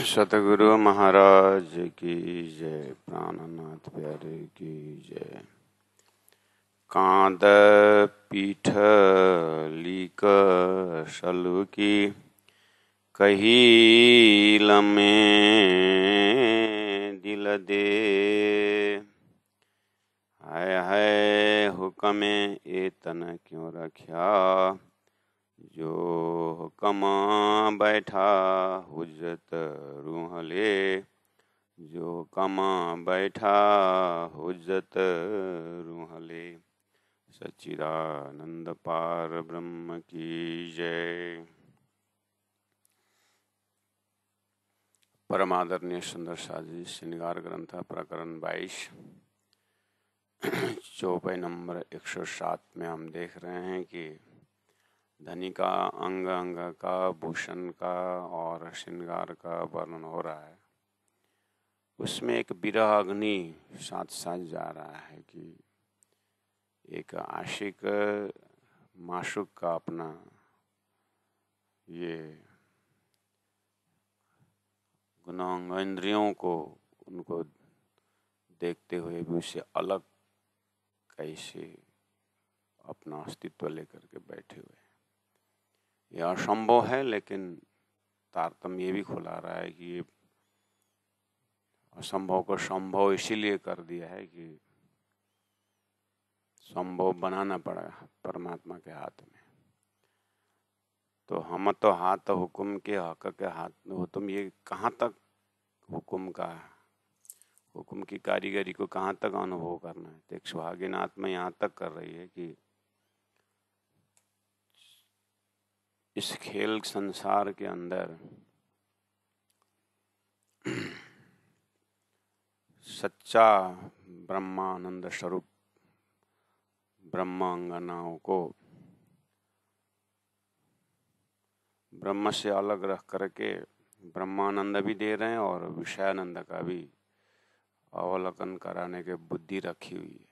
सतगुरु महाराज की जय। प्राणनाथ प्यारे की जय। कांद पीठ लीक सलुकी कही लमे दिल दे। हाय हाय हुक्मे ए तन क्यों रख्या, जो हुक्म बैठा हुज्जत रूह ले। जो हुक्म बैठा हुज्जत रूह ले। सच्चिदानंद पार ब्रह्म की जय। परमादरणीय सुंदर साजी श्रृंगार ग्रंथ प्रकरण 22 चौपाई नंबर 107 में हम देख रहे हैं कि धनी का अंग अंग का, भूषण का और श्रृंगार का वर्णन हो रहा है। उसमें एक विरह अग्नि साथ साथ जा रहा है कि एक आशिक माशूक का अपना ये गुनाह इंद्रियों को उनको देखते हुए भी उससे अलग कैसे अपना अस्तित्व लेकर के बैठे हुए। यह असंभव है, लेकिन तारतम्य ये भी खुला रहा है कि ये असंभव को संभव इसीलिए कर दिया है कि संभव बनाना पड़ा परमात्मा के हाथ में। तो हम तो हाथ हुक्म के हक के हाथ में हो, तुम ये कहाँ तक हुक्म का हुक्म की कारीगरी को कहाँ तक अनुभव करना है। तो एक सुहागिन आत्मा यहाँ तक कर रही है कि इस खेल संसार के अंदर सच्चा ब्रह्मानंद स्वरूप ब्रह्मांगनाओं को ब्रह्म से अलग रख करके ब्रह्मानंद भी दे रहे हैं और विषयानंद का भी अवलोकन कराने के बुद्धि रखी हुई है।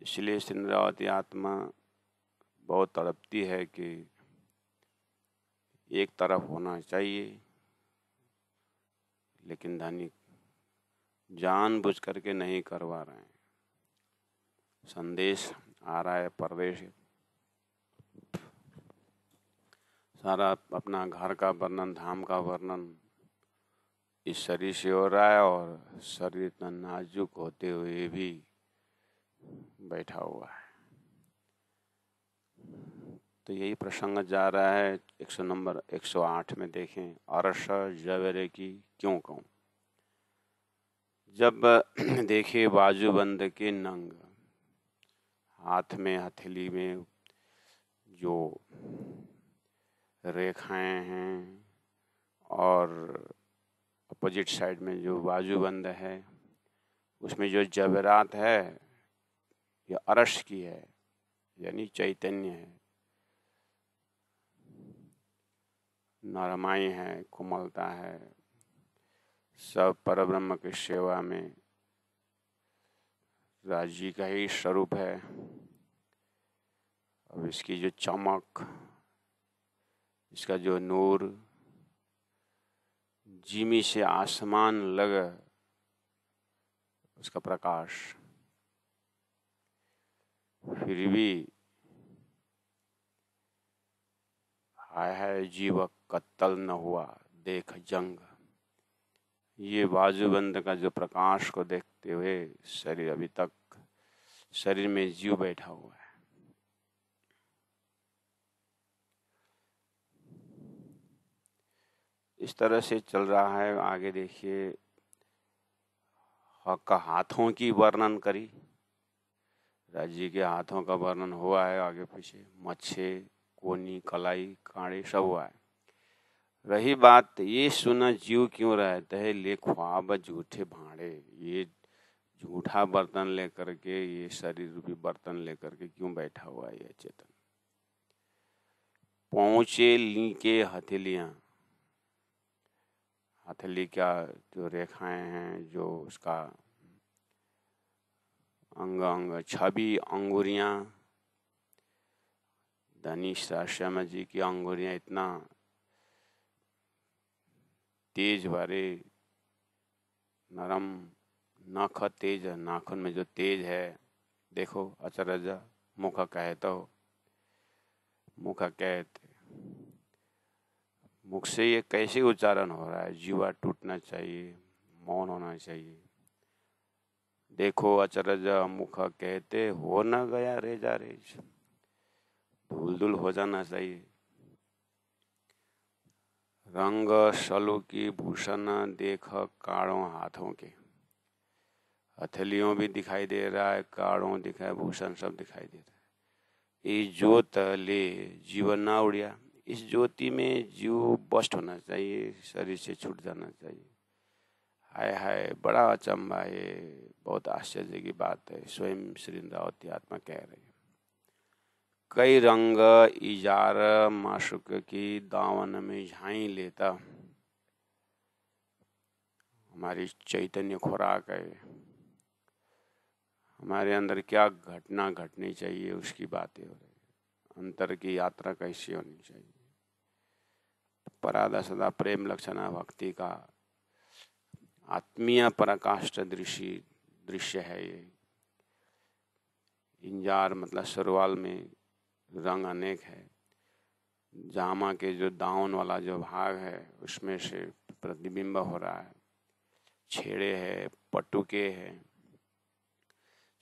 इसलिए सिंद्रावती आत्मा बहुत तड़पती है कि एक तरफ होना चाहिए, लेकिन धनी जानबूझ करके नहीं करवा रहे हैं। संदेश आ रहा है परदेश, सारा अपना घर का वर्णन, धाम का वर्णन इस शरीर से हो रहा है और शरीर इतना नाजुक होते हुए भी बैठा हुआ है। तो यही प्रसंग जा रहा है 108 में। देखें, अरस जवेरे की क्यों कहूँ, जब देखे बाजूबंद के नंग, हाथ में हथेली में जो रेखाएं हैं और अपोजिट साइड में जो बाजूबंद है, उसमें जो जबरात है ये अरस की है, यानी चैतन्य है, नरमाई है, कोमलता है, सब परब्रह्म की सेवा में राजी का ही स्वरूप है। अब इसकी जो चमक, इसका जो नूर, जिमी से आसमान लग उसका प्रकाश, फिर भी हाय हाय जीव कत्तल न हुआ देख जंग। ये बाजूबंद का जो प्रकाश को देखते हुए शरीर अभी तक शरीर में जीव बैठा हुआ है। इस तरह से चल रहा है। आगे देखिए, हक का हाथों की वर्णन करी, राज्य के हाथों का वर्णन हुआ है आगे पीछे, मच्छे, कोनी, कलाई, कांड़े सब हुआ है। रही बात ये सुना जीव क्यों रहता है ले ख्वाब झूठे भाड़े, ये झूठा बर्तन लेकर के, ये शरीर रूपी बर्तन लेकर के क्यों बैठा हुआ है ये चेतन। पहुंचे लीके हथेलियां, हथेली का जो रेखाएं हैं, जो उसका अंग अंग छवि अंगुरियां, धनी श्याम जी की अंगुरियां इतना तेज भरे, नरम नख तेज, नाखून में जो तेज है, देखो अचरज मुख कहते हो, मुख कहते, मुख से ये कैसे उच्चारण हो रहा है? जीवा टूटना चाहिए, मौन होना चाहिए। देखो अचरज मुख कहते, हो न गया रेजा रेज, धूल धूल हो जाना चाहिए। रंग सलू की भूषण देख काड़ों हाथों के, हथेलियों भी दिखाई दे रहा है, काड़ों दिखाए, भूषण सब दिखाई दे रहा है। ये ज्योत ले जीवन ना उड़िया, इस ज्योति में जीव बस्ट होना चाहिए, शरीर से छूट जाना चाहिए। हाय हाय, बड़ा अचंभा, ये बहुत आश्चर्य की बात है, स्वयं श्री इंद्रावती आत्मा कह रही है। कई रंग इजार माशुक की दावन में झाई लेता, हमारी चैतन्य खुराक है, हमारे अंदर क्या घटना घटनी चाहिए उसकी बातें हो रही। अंतर की यात्रा कैसी होनी चाहिए, परादा सदा प्रेम लक्षणा भक्ति का आत्मीय पराकाष्ठ दृश्य है ये। इंजार मतलब सरवाल में रंग अनेक है, जामा के जो दावन वाला जो भाग है उसमें से प्रतिबिंब हो रहा है। छेड़े है, पटुके है,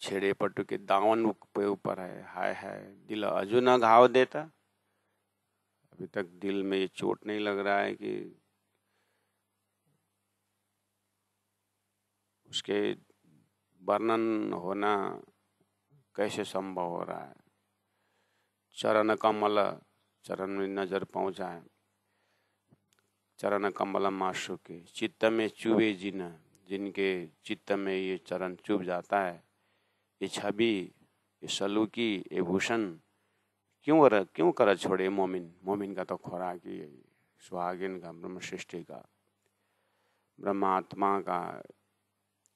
छेड़े पटुके दावन पे ऊपर है। हाय हाय, दिल अजू न घाव देता, अभी तक दिल में ये चोट नहीं लग रहा है कि उसके वर्णन होना कैसे संभव हो रहा है। चरण कमल, चरण में नजर पहुंचा है, चरण कमल माशु के चित्त में चुभे जिन, जिनके चित्त में ये चरण चुभ जाता है, ये छवि, ये सलूकी, ये भूषण क्यों कर छोड़े मोमिन। मोमिन का तो खुराक ही है, सुहागिन का, ब्रह्म सृष्टि का, ब्रह्मात्मा का,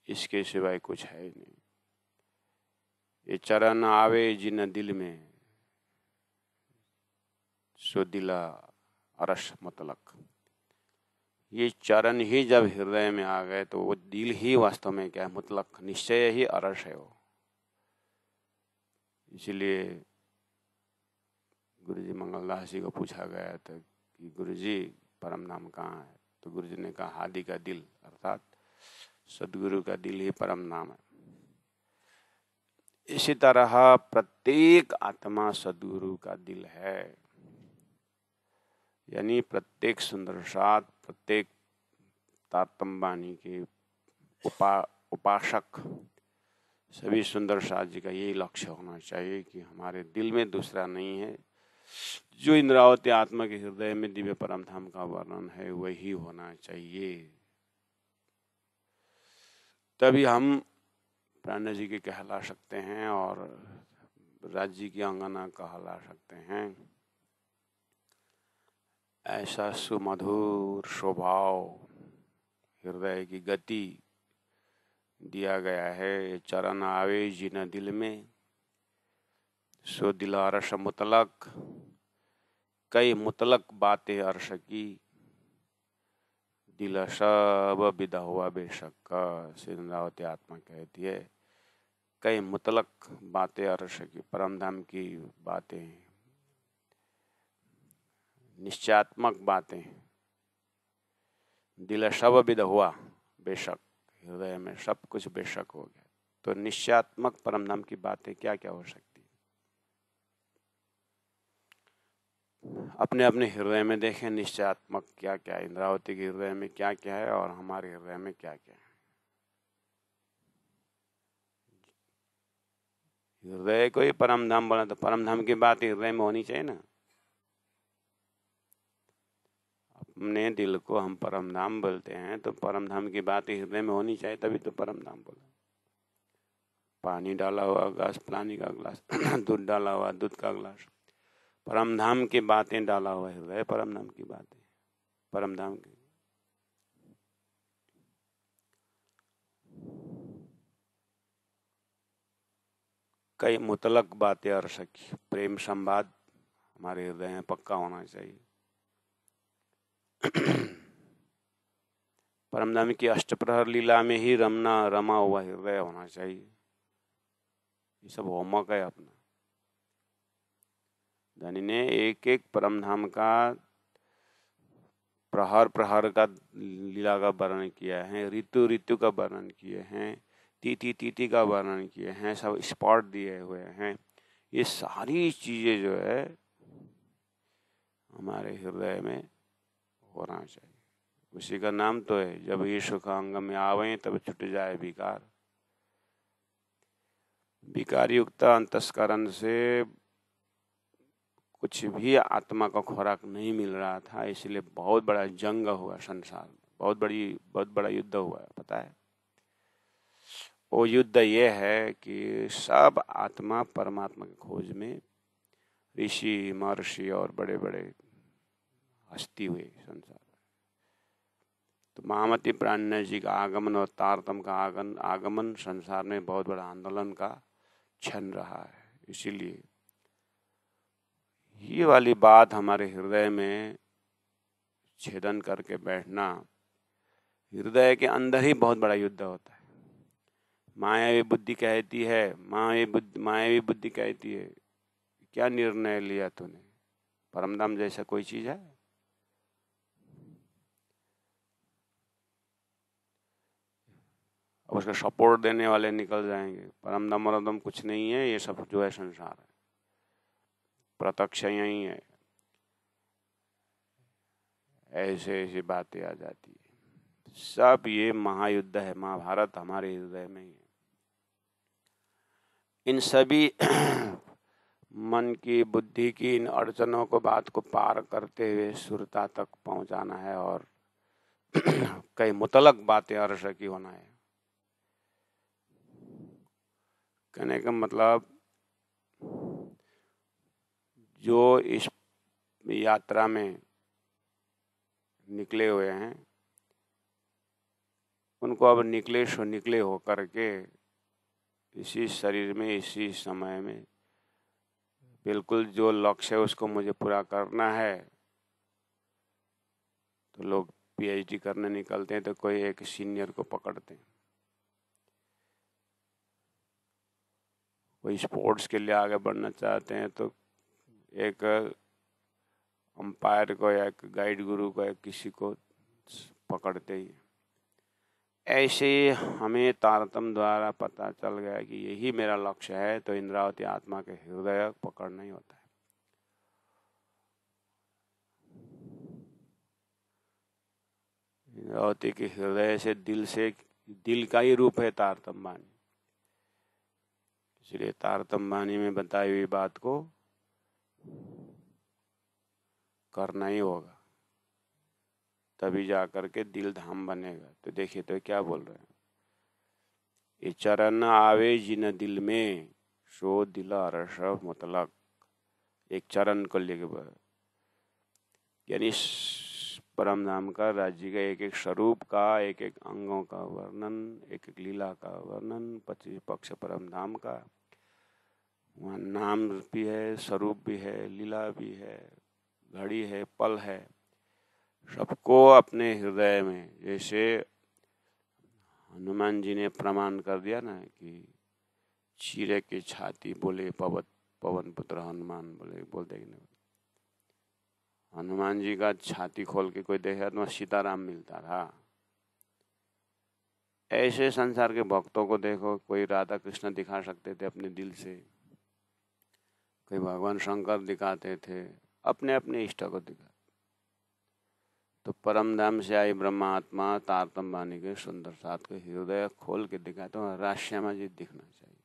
इसके सिवाय कुछ है नहीं। ये चरण आवे जिन दिल में, सो दिला अरश मुतलक। ये चरण ही जब हृदय में आ गए तो वो दिल ही वास्तव में क्या है? मुतलक, निश्चय ही अरश है वो। इसलिए गुरुजी मंगलदास जी को पूछा गया था कि गुरुजी परम नाम कहाँ है, तो गुरुजी ने कहा हादी का दिल, अर्थात सदगुरु का दिल ही परम नाम है। इसी तरह प्रत्येक आत्मा सदगुरु का दिल है, यानी प्रत्येक सुंदर साथ, प्रत्येक तारतम्बानी के उपासक सभी सुंदर साथ जी का यही लक्ष्य होना चाहिए कि हमारे दिल में दूसरा नहीं है। जो इंद्रावती आत्मा के हृदय में दिव्य परम धाम का वर्णन है वही होना चाहिए। तभी हम प्राण जी के कहला सकते हैं और राज्य की अंगना कहला सकते हैं। ऐसा सुमधुर स्वभाव, हृदय की गति दिया गया है। चरण आवे जिन दिल में, सो दिल अरश मुतलक। कई मुतलक बातें अर्श की, दिल सब विदा हुआ बेशक। इंद्रावती आत्मा कहती है कई मुतलक बातें अर्श की, परमधाम की बातें, निश्चयात्मक बातें, दिल सब विद हुआ बेशक, हृदय में सब कुछ बेशक हो गया। तो निश्चयात्मक परमधाम की बातें क्या क्या हो सकती है? अपने अपने हृदय में देखें निश्चयात्मक क्या क्या है, इंद्रावती के हृदय में क्या क्या है और हमारे हृदय में क्या क्या है। हृदय को ही परमधाम बना, तो परमधाम की बात हृदय में होनी चाहिए ना। अपने दिल को हम परमधाम बोलते हैं तो परमधाम की बात हृदय में होनी चाहिए, तभी तो परमधाम बोला। पानी डाला हुआ ग्लास, पानी का ग्लास दूध डाला हुआ दूध का ग्लास, परमधाम की बातें डाला हुआ हृदय, परमधाम की बातें, परमधाम की। कई मुतलक बातें अर्श की, प्रेम संवाद हमारे हृदय में पक्का होना चाहिए। परमधाम की अष्टप्रहर लीला में ही रमा हुआ हृदय होना चाहिए। ये सब होमवर्क है अपना। धनी ने एक एक परमधाम का प्रहर प्रहर का लीला का वर्णन किया है, ऋतु ऋतु का वर्णन किए हैं, तिथि तिथि का वर्णन किए हैं, सब स्पॉट दिए हुए हैं। ये सारी चीजें जो है हमारे हृदय में होना चाहिए। उसी का नाम तो है, जब ये सुख अंग में आवे तब छुट जाए विकार। विकार युक्त अंतस्करण से कुछ भी आत्मा का खुराक नहीं मिल रहा था, इसलिए बहुत बड़ा जंग हुआ संसार में, बहुत बड़ा युद्ध हुआ है, पता है। वो युद्ध ये है कि सब आत्मा परमात्मा की खोज में ऋषि महर्षि और बड़े बड़े हस्ती हुए संसार। तो महामती प्राण जी का आगमन और तारतम का आगमन संसार में बहुत बड़ा आंदोलन का क्षण रहा है। इसीलिए ये वाली बात हमारे हृदय में छेदन करके बैठना, हृदय के अंदर ही बहुत बड़ा युद्ध होता है। मायावी बुद्धि कहती है, मायावी बुद्धि कहती है, क्या निर्णय लिया तूने, परमधाम जैसा कोई चीज है? उसका सपोर्ट देने वाले निकल जाएंगे, परमधाम वरमधाम कुछ नहीं है, ये सब जो है संसार है, प्रत्यक्ष यही है। ऐसे ऐसी बातें आ जाती है। सब ये महायुद्ध है, महाभारत हमारे हृदय में ही है। इन सभी मन की बुद्धि की इन अड़चनों को बात को पार करते हुए सुरता तक पहुंचाना है और कई मुतलक बातें अर्श की होना है। कहने का मतलब जो इस यात्रा में निकले हुए हैं उनको अब निकले सो निकले हो करके इसी शरीर में इसी समय में बिल्कुल जो लक्ष्य है उसको मुझे पूरा करना है। तो लोग पीएचडी करने निकलते हैं तो कोई एक सीनियर को पकड़ते हैं, कोई स्पोर्ट्स के लिए आगे बढ़ना चाहते हैं तो एक अंपायर को या एक गाइड गुरु को या किसी को पकड़ते ही। ऐसे हमें तारतम द्वारा पता चल गया कि यही मेरा लक्ष्य है, तो इंद्रावती आत्मा के हृदय पकड़ना ही होता है। इंद्रावती के हृदय से दिल का ही रूप है तारतम वाणी। इसलिए तारतम वाणी में बताई हुई बात को करना ही होगा, तभी जा करके दिल धाम बनेगा। तो देखिए तो क्या बोल रहे हैं, ये चरण आवे जिन दिल में सो दिल अरस मुतलक। एक चरण को लेके यानी परम धाम का, राज्य का एक एक स्वरूप का, एक एक अंगों का वर्णन, एक एक लीला का वर्णन, 25 पक्ष परम धाम का। वहाँ नाम भी है, स्वरूप भी है, लीला भी है, घड़ी है, पल है, सबको अपने हृदय में। जैसे हनुमान जी ने प्रमाण कर दिया ना कि चीरे की छाती बोले पवन पुत्र हनुमान, बोलते कि नहीं। हनुमान जी का छाती खोल के कोई देखा तो सीताराम मिलता था। ऐसे संसार के भक्तों को देखो, कोई राधा कृष्ण दिखा सकते थे अपने दिल से, कोई भगवान शंकर दिखाते थे, अपने अपने इष्ट को दिखा। तो परम धाम से आई ब्रह्मा आत्मा तारतम वाणी के सुंदर साथ को हृदय खोल के दिखाए तो राश्यामा जी दिखना चाहिए,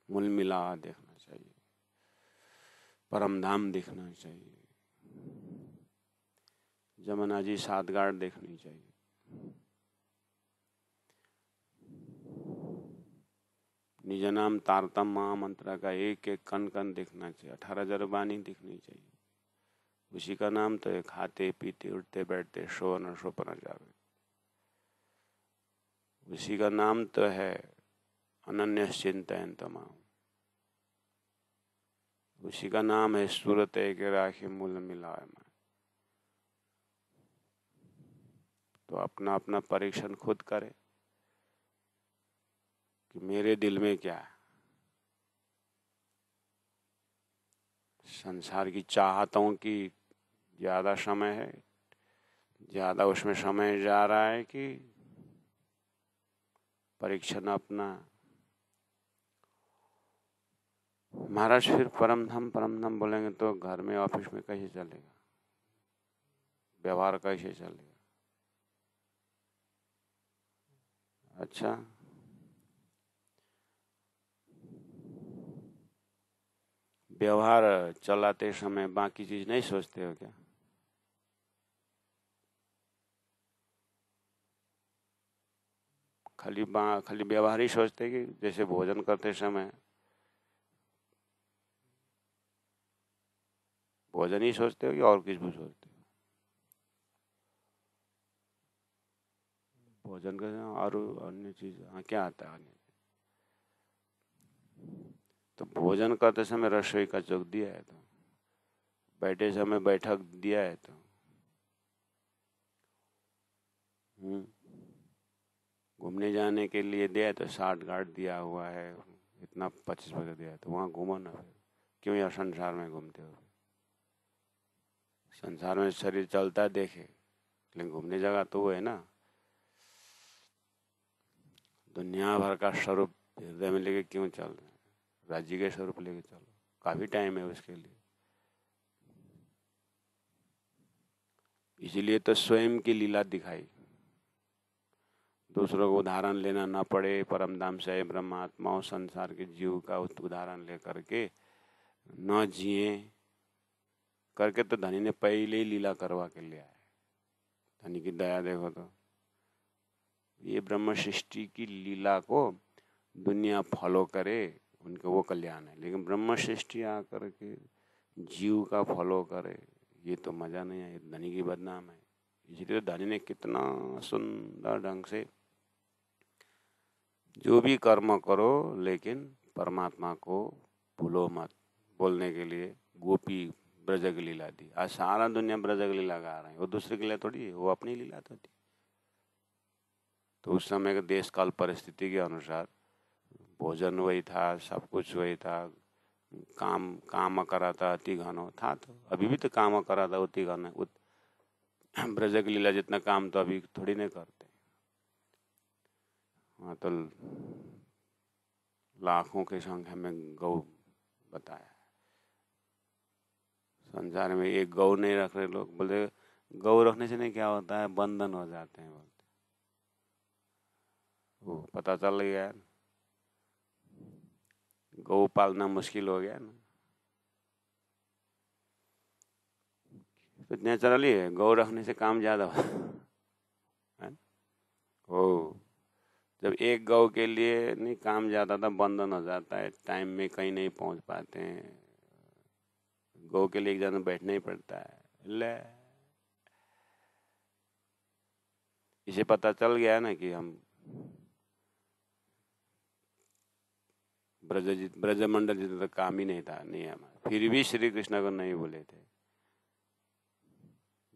मूल मिला देखना चाहिए, परम धाम दिखना चाहिए, जमुना जी सातगाड़ देखनी चाहिए। निज नाम तारतम महामंत्र का एक एक कण कण दिखना चाहिए, 18,000 वाणी दिखनी चाहिए। उसी का नाम तो है खाते पीते उठते बैठते सो न सपना जावे। उसी का नाम तो है अनन्य चिंतन तमाम। उसी का नाम है सूरत एक राखी मूल मिलाए। तो तो अपना अपना परीक्षण खुद करे कि मेरे दिल में क्या है। संसार की चाहतों की ज्यादा समय है, ज्यादा उसमें समय जा रहा है कि परीक्षण अपना। महाराज फिर परम धाम बोलेंगे तो घर में ऑफिस में कैसे चलेगा, व्यवहार कैसे चलेगा। अच्छा, व्यवहार चलाते समय बाकी चीज नहीं सोचते हो क्या? खाली व्यवहार ही सोचते कि जैसे भोजन करते समय भोजन ही सोचते हो कि और कुछ भी सोचते हो? भोजन का और अन्य चीज क्या आता है? तो भोजन करते समय रसोई का चौक दिया है, तो बैठे समय बैठक दिया है, तो घूमने जाने के लिए दिया है तो 60 घाट दिया हुआ है, इतना 25 बजे दिया है, तो वहाँ घूमो ना। फिर क्यों यार संसार में घूमते हो? संसार में शरीर चलता देखे, लेकिन घूमने जगह तो वो है ना। दुनिया भर का स्वरूप हृदय में लेके क्यों चल रहे हैं? राज्य के स्वरूप लेके चलो, काफी टाइम है उसके लिए। इसीलिए तो स्वयं की लीला दिखाई, दूसरों को उदाहरण लेना ना पड़े। परमधाम से ब्रह्मात्माओं संसार के जीव का उदाहरण लेकर के न जिए करके तो धनी ने पहले ही लीला करवा के लिया है। धनी की दया देखो तो, ये ब्रह्म सृष्टि की लीला को दुनिया फॉलो करे, उनके वो कल्याण है। लेकिन ब्रह्म सृष्टि आकर के जीव का फॉलो करे, ये तो मजा नहीं है, धनी की बदनाम है। इसलिए धनी ने कितना सुंदर ढंग से जो भी कर्म करो लेकिन परमात्मा को भूलो मत बोलने के लिए गोपी ब्रज की लीला दी। आज सारा दुनिया ब्रज की लीला गा रहे हैं, वो दूसरे की लीला थोड़ी है, वो अपनी लीला तो थी। तो उस समय के देश काल परिस्थिति के अनुसार भोजन वही था, सब कुछ वही था। काम कराता अति घनो था, तो अभी भी तो काम कराता अति घन है। ब्रज की लीला जितना काम तो अभी थोड़ी नहीं करते। वहाँ तो लाखों की संख्या में गौ बताया। संसार में एक गौ नहीं रख रहे लोग, बोलते गौ रखने से नहीं क्या होता है, बंधन हो जाते हैं बोलते। वो पता चल गया, गौ पालना मुश्किल हो गया ना। तो नेचुरली है, गौ रखने से काम ज्यादा है। ओ, जब एक गौ के लिए नहीं काम ज्यादा था, बंधन हो जाता है, टाइम में कहीं नहीं पहुंच पाते हैं, गौ के लिए एक जन बैठना ही पड़ता है। ले इसे पता चल गया ना कि हम ब्रज मंडल जितना तो काम ही नहीं था, नहीं हमारा। फिर भी श्री कृष्ण को नहीं बोले थे,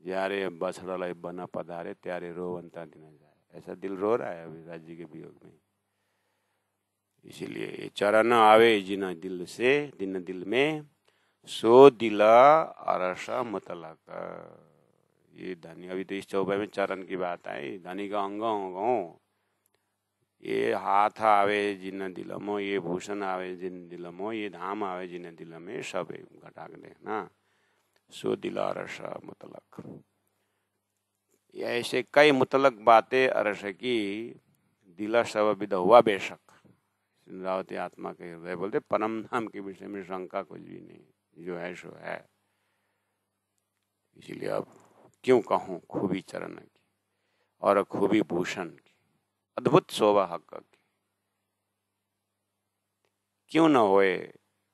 यारे बछड़ा बना पधारे त्यारे रोवंता दिन जाए। ऐसा दिल रो रहा है अभी राज्य के वियोग में। इसीलिए चरण आवे जिन दिल से, दिन दिल में सो दिला अरसा मुतलक। ये धनी, अभी तो इस चौपाई में चरण की बात आई। धनी का अंग ये हाथ आवे जिन दिलमो, ये भूषण आवे जिन दिलमो, ये धाम आवे जिन दिल में, सब घटा के देखना। सो दिला रसा मुतलक। ऐसे कई मुतलक बातें अरस की, दिला सब विद हुआ बेशक। सिंद्रावती आत्मा के हृदय बोलते परम धाम के विषय में शंका कुछ भी नहीं, जो है सो है। इसीलिए अब क्यों कहूँ खूबी चरण की और खूबी भूषण की, अद्भुत शोभा हक की, क्यों न होए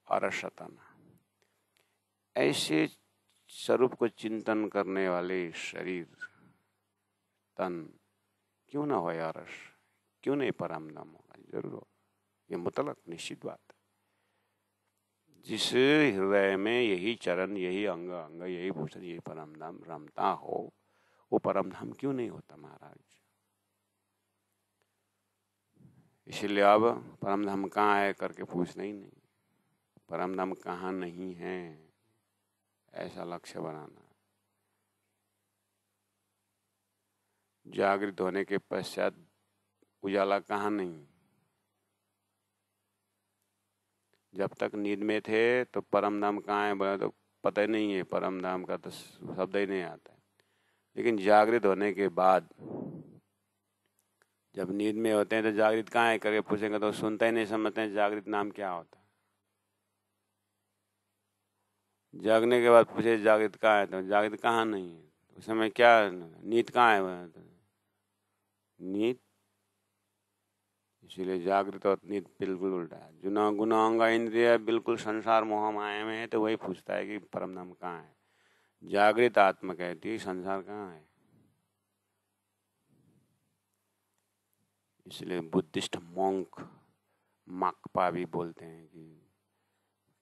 अरसतना। ऐसे स्वरूप को चिंतन करने वाले शरीर तन क्यों ना होए अरस, क्यों नहीं परम धाम होगा? जरूर हो, ये मुतलक निश्चित बात है। जिस हृदय में यही चरण, यही अंग अंग, यही भूषण, यही परम धाम रमता हो, वो परम धाम क्यों नहीं होता महाराज? इसलिए अब परम धाम कहाँ है करके पूछना ही नहीं, परम धाम कहाँ नहीं है ऐसा लक्ष्य बनाना। जागृत होने के पश्चात उजाला कहाँ नहीं। जब तक नींद में थे तो परम धाम कहाँ है बोला तो पता ही नहीं है, परम धाम का तो शब्द ही नहीं आता है। लेकिन जागृत होने के बाद जब नींद में होते हैं तो जागृत कहाँ है करके पूछेंगे तो सुनते ही नहीं, समझते हैं जागृत नाम क्या होता है। जागने के बाद पूछे जागृत कहाँ है तो जागृत कहाँ नहीं है, उस समय क्या नींद कहाँ है तो नींद। इसीलिए जागृत और नींद बिल्कुल उल्टा है। जुना गुना अंगा इंद्रिय बिल्कुल संसार मोह माया में है तो वही पूछता है कि परम धाम कहाँ है। जागृत आत्मा कहती है संसार कहाँ है। इसलिए बुद्धिस्ट मॉन्क माकपा भी बोलते हैं कि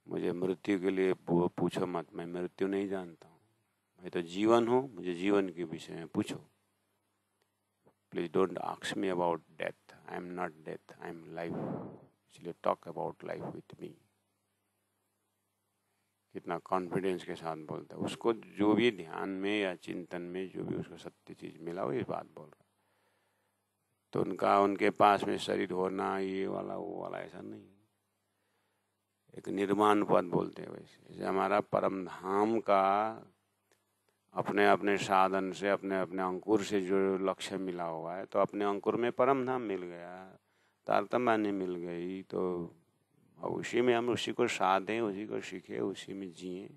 मुझे मृत्यु के लिए पूछो मत, मैं मृत्यु नहीं जानता हूँ, मैं तो जीवन हूँ, मुझे जीवन के विषय में पूछो। Please don't ask me about death, I am not death, I am life, इसलिए talk about life with me. कितना कॉन्फिडेंस के साथ बोलता है। उसको जो भी ध्यान में या चिंतन में जो भी उसको सत्य चीज मिला वो ये बात बोल रहा है। तो उनके पास में शरीर होना ये वाला वो वाला ऐसा नहीं, एक निर्माण पद बोलते हैं। वैसे हमारा परम धाम का अपने अपने साधन से अपने अपने अंकुर से जो लक्ष्य मिला हुआ है, तो अपने अंकुर में परम धाम मिल गया, तारतम्य मिल गई, तो उसी में हम उसी को साधें, उसी को सीखें, उसी में जिए,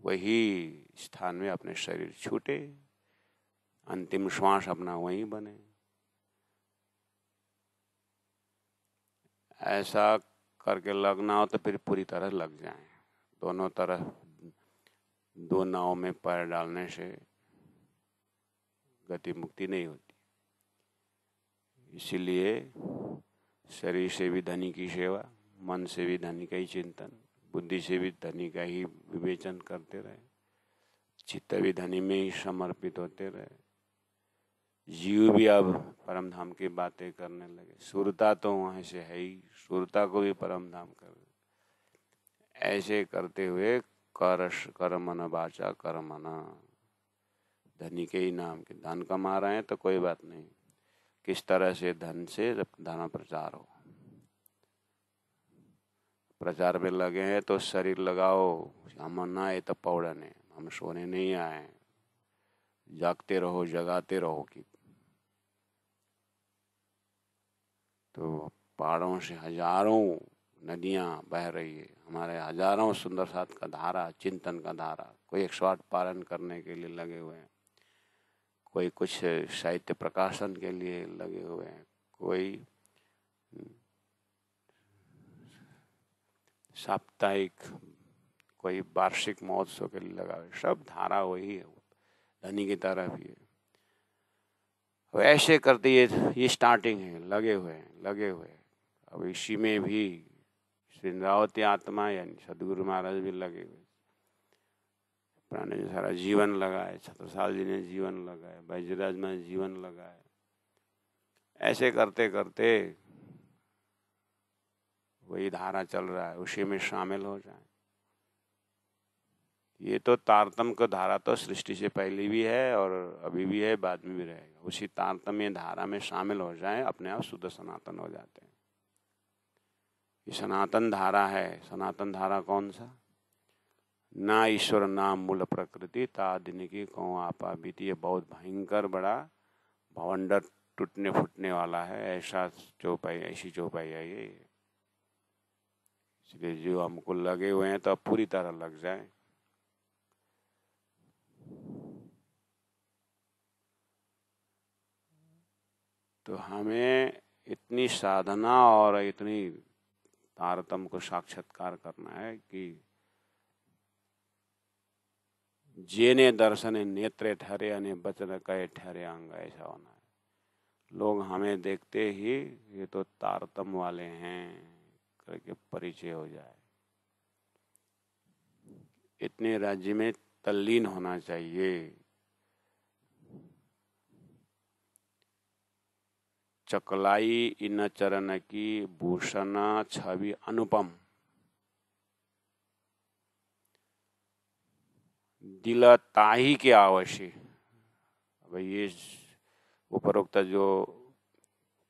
वही स्थान में अपने शरीर छूटे, अंतिम श्वास अपना वहीं बने। ऐसा करके लगना हो तो फिर पूरी तरह लग जाए। दोनों तरफ दो नाव में पैर डालने से गति मुक्ति नहीं होती। इसीलिए शरीर से भी धनी की सेवा, मन से भी धनी का ही चिंतन, बुद्धि से भी धनी का ही विवेचन करते रहे, चित्त भी धनी में ही समर्पित होते रहे। जीव भी अब परम धाम की बातें करने लगे। सुरता तो वहां से है ही, सुरता को भी परम धाम कर। ऐसे करते हुए करश कर्मन वाचा कर्मना, धनी के ही नाम के धन कमा रहे हैं तो कोई बात नहीं, किस तरह से धन से धन प्रचार हो। प्रचार में लगे हैं तो शरीर लगाओ, हम ना आए तो पौड़ने, हम सोने नहीं आए, जागते रहो जगाते रहो कि। तो पहाड़ों से हजारों नदियां बह रही है, हमारे हजारों सुंदर साथ का धारा, चिंतन का धारा। कोई 108 पालन करने के लिए लगे हुए हैं, कोई कुछ साहित्य प्रकाशन के लिए लगे हुए हैं, कोई साप्ताहिक, कोई वार्षिक महोत्सव के लिए लगा हुआ। सब धारा वही है, धनी की तरफ ही है। ऐसे करते ये स्टार्टिंग है, लगे हुए हैं लगे हुए हैं। अब इसी में भी श्रींद्रावती आत्मा यानी सदगुरु महाराज भी लगे हुए। प्राणी ने सारा जीवन लगाए, छत्रसाल जी ने जीवन लगाए, बैजराज में जीवन लगाए। ऐसे करते करते वही धारा चल रहा है, उसी में शामिल हो जाए। ये तो तारतम्य का धारा तो सृष्टि से पहले भी है और अभी भी है, बाद में भी रहेगा। उसी तारतम्य धारा में शामिल हो जाए, अपने आप शुद्ध सनातन हो जाते हैं। ये सनातन धारा है। सनातन धारा कौन सा? ना ईश्वर ना मूल प्रकृति तादिन की कौ आपा बीती। ये बहुत भयंकर बड़ा भवंडर टूटने फूटने वाला है। ऐसा चौपाई, ऐसी चौपाई है ये। इसलिए जो हमको लगे हुए हैं तो अब पूरी तरह लग जाए। तो हमें इतनी साधना और इतनी तारतम्य को साक्षात्कार करना है कि जेने दर्शन नेत्रे ठहरे अने बचन कहे ठहरे अंग, ऐसा होना है। लोग हमें देखते ही ये तो तारतम्य वाले हैं करके परिचय हो जाए। इतने राज्य में तल्लीन होना चाहिए। चकलाई इन चरण की भूषण छवि अनुपम, दिल ताही के आवश्य। भाई ये उपरोक्त जो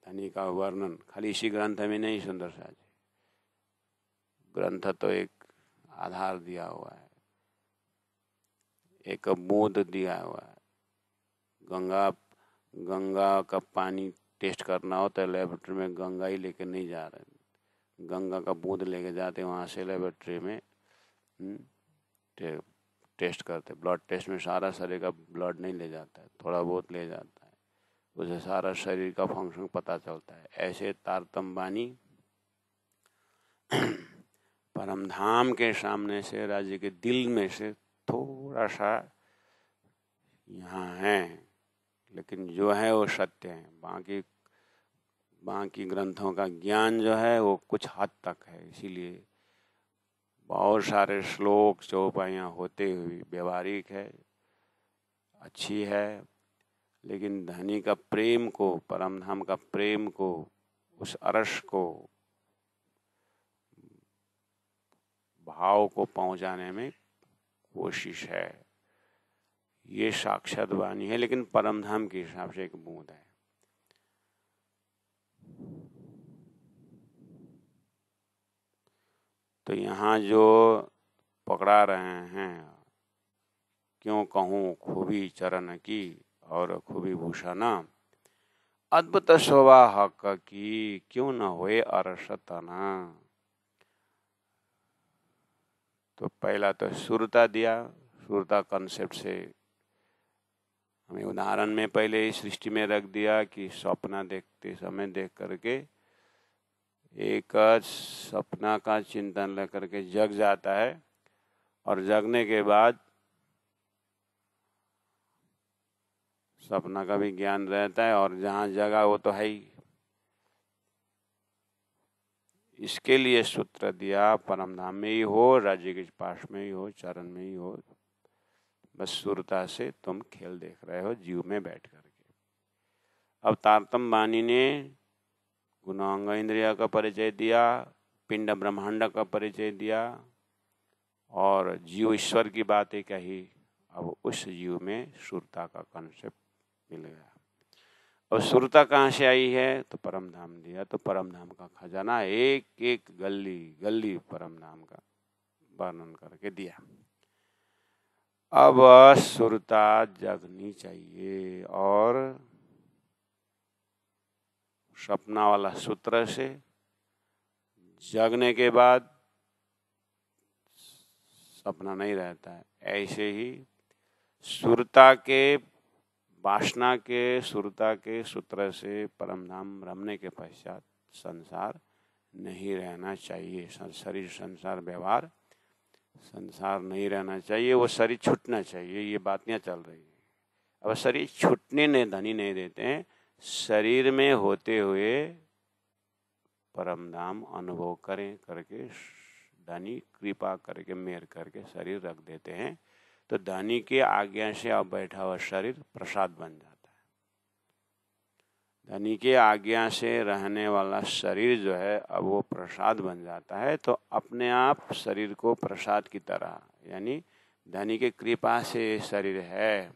धनी का वर्णन खाली इसी ग्रंथ में नहीं, सुंदर सा जी, ग्रंथ तो एक आधार दिया हुआ है, एक बूंद दिया हुआ है। गंगा का पानी टेस्ट करना हो तो लेबोरेटरी में गंगा ही लेके नहीं जा रहे, गंगा का बूंद लेके जाते, वहाँ से लेबोरेटरी में टेस्ट करते। ब्लड टेस्ट में सारा शरीर का ब्लड नहीं ले जाता है, थोड़ा बहुत ले जाता है, उसे सारा शरीर का फंक्शन पता चलता है। ऐसे तारतम वाणी परमधाम के सामने से, राज्य के दिल में से थोड़ा सा यहाँ है, लेकिन जो है वो सत्य है। बाकी ग्रंथों का ज्ञान जो है वो कुछ हद तक है, इसीलिए बहुत सारे श्लोक चौपाइयाँ होते हुए व्यवहारिक है, अच्छी है, लेकिन धनी का प्रेम को, परमधाम का प्रेम को, उस अरस को, भाव को पहुंचाने में कोशिश है। ये साक्षात वाणी है, लेकिन परमधाम के हिसाब से एक बूंद है। तो यहाँ जो पकड़ा रहे हैं, क्यों कहूँ खूबी चरण की और खूबी भूषण, अद्भुत शोभा हक की, क्यों न होए अरस तना। तो पहला तो सुरता दिया, सुरता कॉन्सेप्ट से हमें उदाहरण में पहले ही सृष्टि में रख दिया कि सपना देखते समय देख करके एक सपना का चिंतन लेकर के जग जाता है, और जगने के बाद सपना का भी ज्ञान रहता है, और जहाँ जगा वो तो है ही। इसके लिए सूत्र दिया, परमधाम में ही हो, राज्य के पास में ही हो, चरण में ही हो, बस सुरता से तुम खेल देख रहे हो जीव में बैठ करके। अब तारतम वाणी ने गुणांग इंद्रिया का परिचय दिया, पिंड ब्रह्मांड का परिचय दिया, और जीव ईश्वर की बातें कही। अब उस जीव में सुरता का कॉन्सेप्ट मिल गया। अब सुरता कहाँ से आई है, तो परमधाम दिया। तो परमधाम का खजाना एक एक गली गली परमधाम का वर्णन करके दिया। अब सुरता जगनी चाहिए, और सपना वाला सूत्र से जगने के बाद सपना नहीं रहता है। ऐसे ही सुरता के, वासना के, सुरता के सूत्र से परमधाम रमने के पश्चात संसार नहीं रहना चाहिए। शरीर, संसार, व्यवहार, संसार नहीं रहना चाहिए, वो शरीर छूटना चाहिए। ये बातें चल रही है। अब शरीर छूटने ने धनी नहीं देते हैं, शरीर में होते हुए परमधाम अनुभव करें करके धनी कृपा करके मेहर करके शरीर रख देते हैं। तो धनी की आज्ञा से अब बैठा हुआ शरीर प्रसाद बन जाता है। धनी की आज्ञा से रहने वाला शरीर जो है अब वो प्रसाद बन जाता है। तो अपने आप शरीर को प्रसाद की तरह, यानी धनी की कृपा से शरीर है,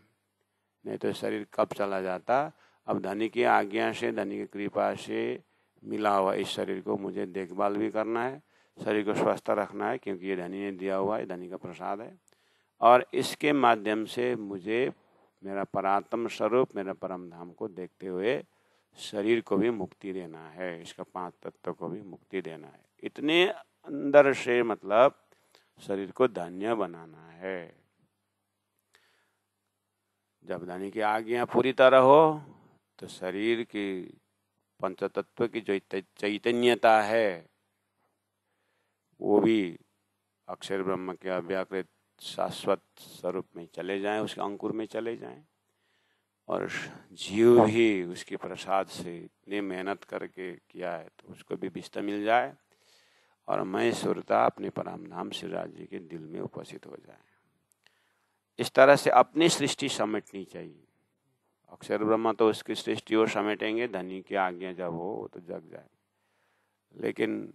नहीं तो शरीर कब चला जाता। अब धनी की आज्ञा से, धनी की कृपा से मिला हुआ इस शरीर को मुझे देखभाल भी करना है, शरीर को स्वस्थ रखना है, क्योंकि ये धनी ने दिया हुआ है, धनी का प्रसाद है। और इसके माध्यम से मुझे मेरा परात्म स्वरूप, मेरा परमधाम को देखते हुए शरीर को भी मुक्ति देना है, इसका 5 तत्व को भी मुक्ति देना है। इतने अंदर से मतलब शरीर को धन्य बनाना है। जब धनी की आज्ञा पूरी तरह हो तो शरीर की पंचतत्व की जो चैतन्यता है वो भी अक्षर ब्रह्म के अव्याकृत शाश्वत स्वरूप में चले जाएं, उसके अंकुर में चले जाएं, और जीव भी उसके प्रसाद से इतनी मेहनत करके किया है तो उसको भी विस्तार मिल जाए, और मैं सुरता अपने परमधाम श्री राज्य के दिल में उपस्थित हो जाए। इस तरह से अपनी सृष्टि समेटनी चाहिए। अक्षर ब्रह्मा तो उसकी सृष्टि वो समेटेंगे, धनी की आज्ञा जब हो वो तो जग जाए। लेकिन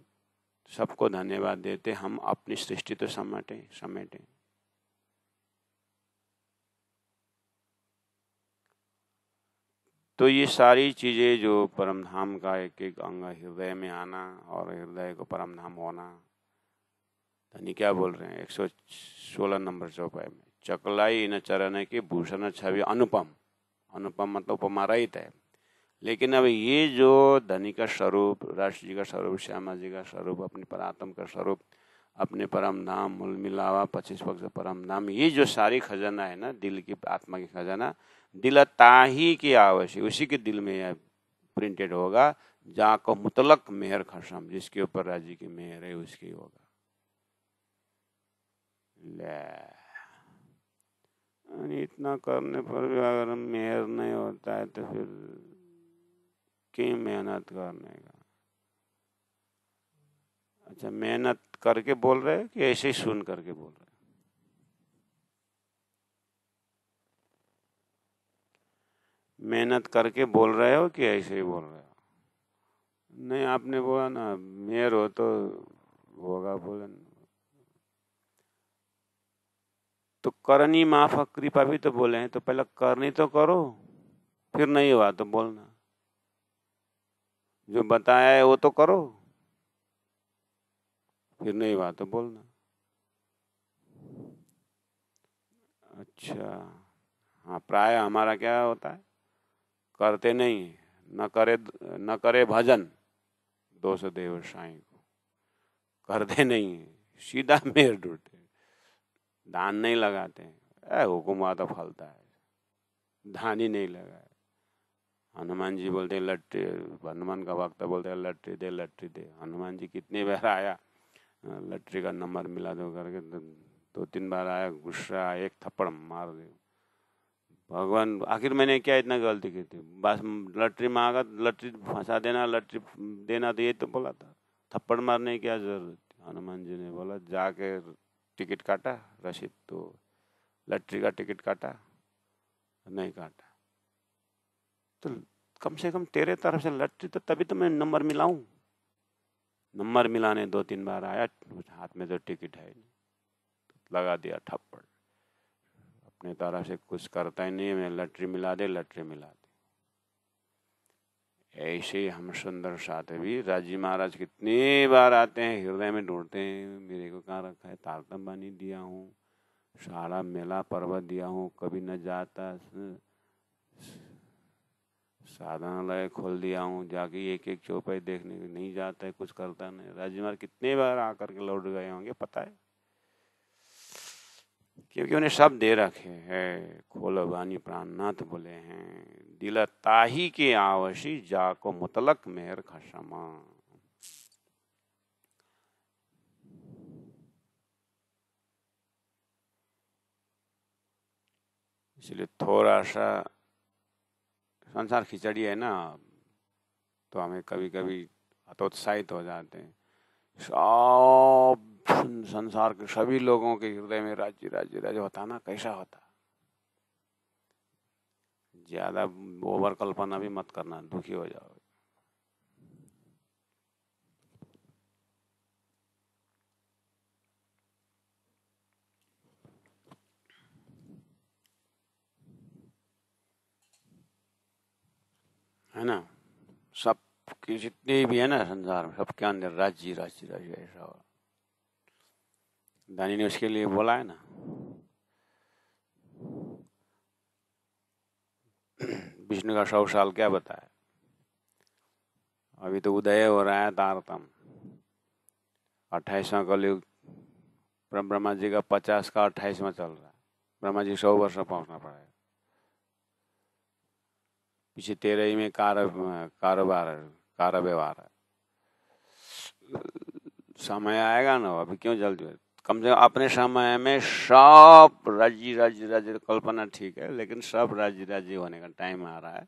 सबको धन्यवाद देते, हम अपनी सृष्टि तो समेटें। तो ये सारी चीजें जो परम धाम का एक एक अंग हृदय में आना और हृदय को परम धाम होना। धनी क्या बोल रहे हैं 116 नंबर चौपाई में, चकलाई न चरण के भूषण छवि अनुपम। अनुपम मतलब उपमा रहित है। लेकिन अब ये जो धनी का स्वरूप, राष्ट्र जी का स्वरूप, श्यामा जी का स्वरूप, अपने परात्म का स्वरूप, अपने परम धाम, मूल मिलावा, 25 पक्ष परम धाम, ये जो सारी खजाना है ना, दिल की आत्मा की खजाना, दिल ताही की आवश्यक, उसी के दिल में यह प्रिंटेड होगा। जाको मुतलक मेहर खसम, जिसके ऊपर राजी की मेहर है उसकी होगा। ले इतना करने पर भी अगर मेहर नहीं होता है तो फिर क्यों मेहनत करने का। अच्छा, मेहनत करके बोल रहे हो कि ऐसे ही सुन करके बोल रहे हो? मेहनत करके बोल रहे हो कि ऐसे ही बोल रहे हो? नहीं, आपने बोला ना मेहर हो तो होगा, बोले तो करनी माफ कृपा भी तो बोले हैं, तो पहले करनी तो करो, फिर नहीं हुआ तो बोलना। जो बताया है वो तो करो, फिर नहीं हुआ तो बोलना। अच्छा, हाँ, प्राय हमारा क्या होता है, करते नहीं, न करे भजन दोष देव साईं को, करते नहीं, सीधा मेर ढूंढते, दान नहीं लगाते, हुकुम आता फलता है, धान ही नहीं लगा। हनुमान जी बोलते हैं लट्ठी, हनुमान का वक्त बोलते हैं लट्ठी दे लट्ठी दे। हनुमान जी कितनी बार आया, लट्ठी का नंबर मिला दो करके, 2-3 बार आया, गुस्सा, एक थप्पड़ मार दे। भगवान आखिर मैंने क्या इतना गलती की थी, बस लट्ठी मांगा, लट्ठी फंसा देना, लट्ठी देना, तो ये तो बोला था, थप्पड़ मारने की क्या जरूरत थी। हनुमान जी ने बोला जाके टिकट काटा, रसीद तो लट्ठी का टिकट काटा, नहीं काटा तो कम से कम तेरे तरफ से लट्ठी तो तभी तो मैं नंबर मिलाऊं। नंबर मिलाने 2-3 बार आया, हाथ में तो टिकट है नहीं, लगा दिया थप्पड़। अपने तरफ से कुछ करता ही नहीं, मैं लटरी मिला दे, लटरी मिला दे। ऐसे ही हम सुंदर साथ भी राजी महाराज कितनी बार आते हैं, हृदय में ढूंढते हैं, मेरे को कहाँ रखा है, तारतम बानी दिया हूँ, सारा मेला पर्वत दिया हूँ, कभी न जाता, साधनालय खोल दिया हूँ, जाके एक एक चौपाई देखने को नहीं जाता है, कुछ करता नहीं। राजी महाराज कितनी बार आकर के लौट गए होंगे, पता है, क्योंकि उन्हें सब दे रखे हैं। खोलो बानी प्राणनाथ बोले हैं, दिल ताही के आवशी जाको मुतलक मेहर खसमा। इसलिए थोड़ा सा संसार खिचड़ी है ना, तो हमें कभी कभी हतोत्साहित हो जाते हैं। सब संसार के सभी लोगों के हृदय में राज्य राज्य राज्य होता ना, कैसा होता। ज्यादा ओवर कल्पना भी मत करना, दुखी हो जाओगे। है ना, सब की जितने भी है ना संसार में, सबके अंदर राज्य राज्य राज्य ऐसा हो। दानी ने उसके लिए बोला है ना, विष्णु का 100 साल क्या बताया, अभी तो उदय हो रहा है तारतम, 28वां कलयुग, ब्रह्मा जी का 50 का 28वां चल रहा है, ब्रह्मा जी 100 वर्ष पहुंचना पड़ेगा। पीछे 13 में कारोबार कार्य व्यवहार है, समय आएगा ना, अभी क्यों जल्दी। कम से कम अपने समय में सब राज्य राज्य राज्य, कल्पना ठीक है, लेकिन सब राज्य राज्य होने का टाइम आ रहा है।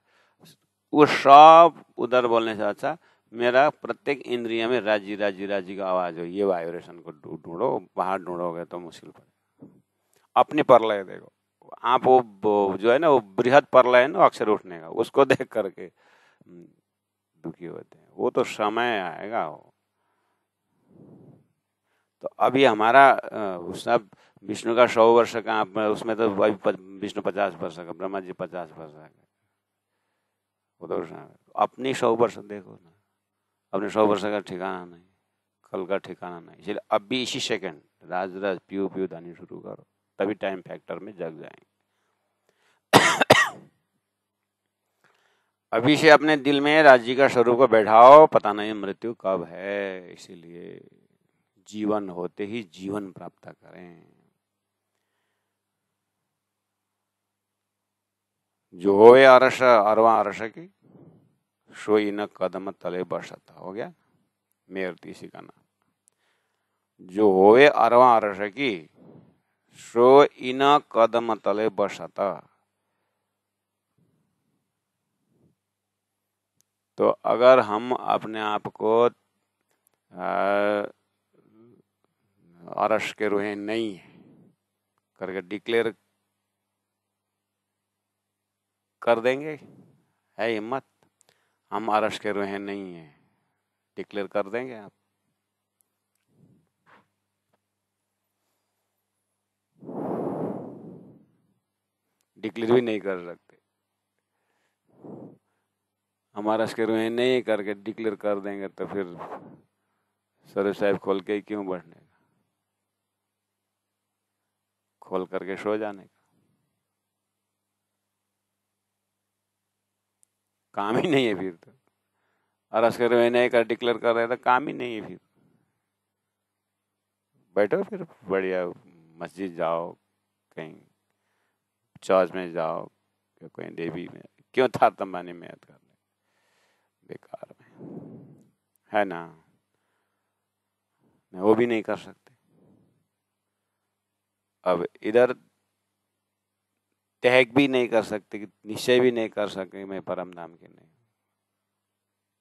वो सब उधर बोलने से अच्छा मेरा प्रत्येक इंद्रिय में राज्य राज्य राज्य का आवाज हो, ये वाइब्रेशन को ढूंढो, बाहर ढूंढोगे तो मुश्किल पड़ेगा। अपनी परलय देखो, आप वो जो है ना, वो बृहद प्रलय है ना अक्षर उठने का, उसको देख करके दुखी होते हैं। वो तो समय आएगा वो। तो अभी हमारा सब विष्णु का 100 वर्ष का, उसमें तो विष्णु 50 वर्ष का, ब्रह्मा जी 50 वर्ष का। वो तो अपनी 100 वर्ष देखो ना, अपने 100 वर्ष का ठिकाना नहीं, कल का ठिकाना नहीं। इसलिए अभी इसी सेकंड राज राज पीऊ पीऊ धानी शुरू करो, तभी टाइम फैक्टर में जग जाएंगे। अभी से अपने दिल में राज्य का स्वरूप को बैठाओ, पता नहीं मृत्यु कब है। इसीलिए जीवन होते ही जीवन प्राप्त करें। जो होवे अरस अरवा अरस की, सोई न कदम तले बसता। हो गया मेयर तीसरी का नाम। जो होवे अरवा अरस की, सो इन कदम तले बसता। तो अगर हम अपने आप को अरस के रूहे नहीं करके डिक्लेयर कर देंगे, है हिम्मत? हम अरस के रूहे नहीं है, डिक्लेयर कर देंगे आप? डिक्लेयर भी नहीं कर सकते। हम अरस के रूहे नहीं करके डिक्लेयर कर देंगे तो फिर सर साहब खोल के ही क्यों बैठने का, खोल करके सो जाने का। काम ही नहीं है फिर तो। अरस के रूहे नहीं कर डिक्लेयर कर रहे तो काम ही नहीं है फिर। बैठो फिर बढ़िया, मस्जिद जाओ, कहीं चर्च में जाओ, कोई देवी में, क्यों तारतम्बानी में याद करने बेकार में, है ना? वो भी नहीं कर सकते। अब इधर तहक भी नहीं कर सकते, निश्चय भी नहीं कर सकते मैं परम धाम के नहीं।